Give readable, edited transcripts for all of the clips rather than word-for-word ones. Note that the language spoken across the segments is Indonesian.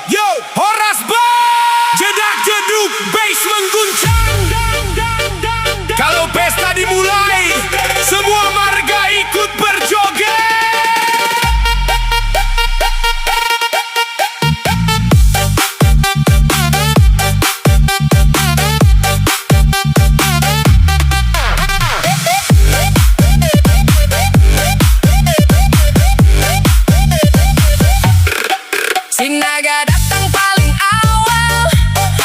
yo, Horas Band. Jedak jeduk, bass mengguncang. Kalau pesta dimulai, semua marga ikut berjoget. Si naga datang paling awal,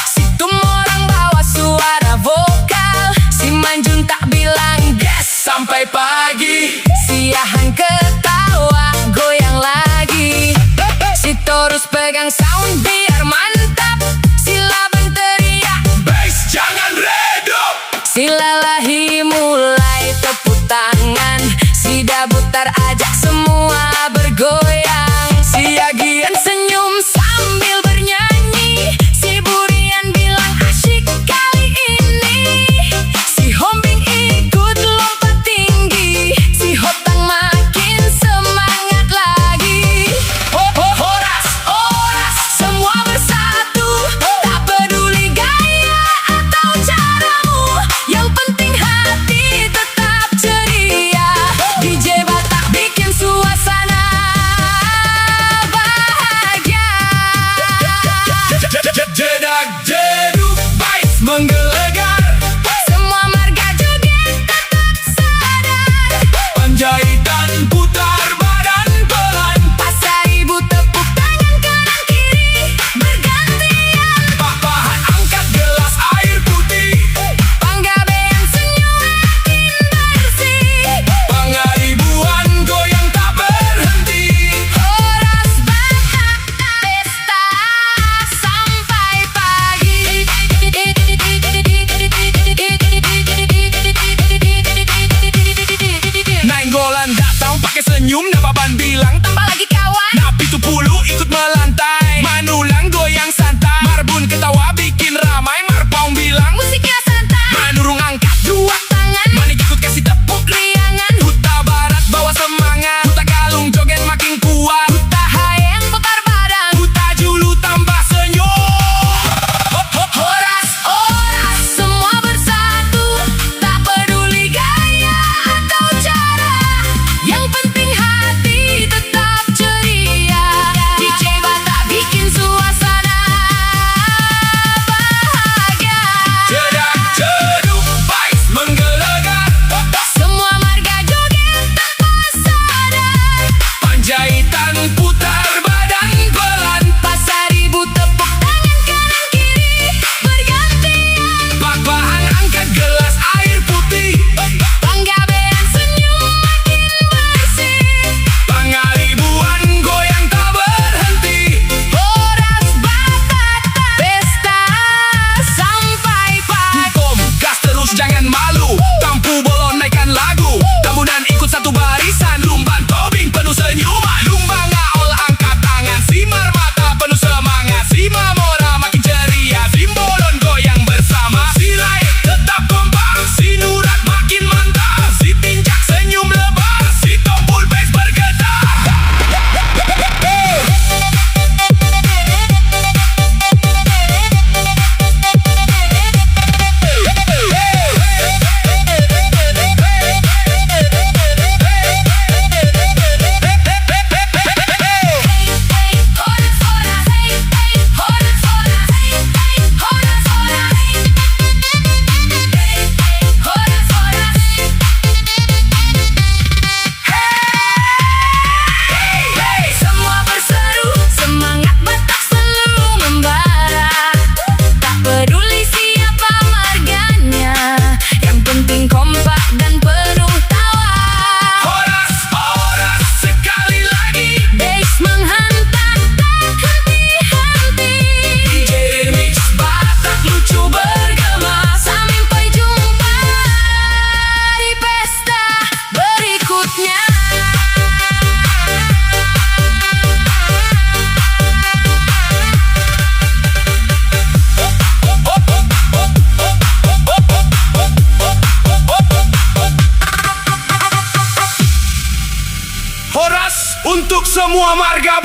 si tumorang bawa suara vokal, si Manjun tak bilang yes sampai pagi, si Ahang ketawa goyang lagi, si Torus pegang sound biar mantap, si Laban teriak Bass jangan redup, si Lalahi mulai tepuk tangan, si Dabutar ajak semua bergoyang, si Agian senyum sambil bernyanyi, si Burian bilang asyik kali ini, si Hombing ikut lompat tinggi, si Hotang makin semangat lagi. Horas, Horas, semua bersatu, tak peduli gaya atau caramu, yang penting hati tetap ceria. DJ Batak bikin suasana bahagia. jedak jeduk, bass menggelegar. Semua marga joget tetap sadar, Panjaitan putar badan pelan, pasar ibu tepuk tangan kanan kiri bergantian, Papahan angkat gelas air putih, Panggabean senyum makin bersih, Pangaribuan goyang tak berhenti. Horas Batak pesta sampai pagi. Nainggolan datang pakai senyum, Nababan bilang Tambah lagi kawan, Napi tu pulu ikut melantai, Manulang goyang santai, Marbun ketawa bikin ramai, Marpaung bilang musiknya santai, Manurung angkat dua tangan Manik ikut kasih tepuk, riangan, Huta Barat bawa semangat, Huta Galung joget makin kuat, tak hayang putar badan. Huta Julu tambah senyum. Horas, Horas, semua bersatu, tak peduli gaya atau cara, yang penting hati tetap ceria. DJ Batak bikin suasana bahagia. Jedak jeduk, bass menggelegar. Semua marga joget tanpa sadar, Panjaitan putar badan pelan, pasar ibu tepuk tangan kanan kiri bergantian, Papahan angkat gelas air putih, Panggabean senyum makin bersih, Pangaribuan goyang tak berhenti. Horas Batak pesta sampai pagi. Kom, gas terus jangan malu, Tampu bolon naikkan lagu, Tambunan ikut satu barisan, Lumban tobing penuh senyuman, Lumbang ngaol angkat tangan, Simar mata penuh semangat, Si Mamora makin ceria, Simbolon goyang bersama, Si Lain tetap kompak, Si Nurat makin mantap, Si Tinjak senyum lebar, Si Tompul bass bergetar. Horas, Horas, hey, hey, Horas, Horas, hey, hey, Horas, Horas, hey, hey, Horas, Horas, hey, semua berseru, semangat Batak selalu membara, tak peduli siapa marganya, yang penting kompak dan penuh tawa. Horas, Horas, sekali lagi, Bass menghantam tak henti-henti, DJ Remix Batak lucu bergema. sampai jumpa di pesta berikutnya. Horas untuk semua marga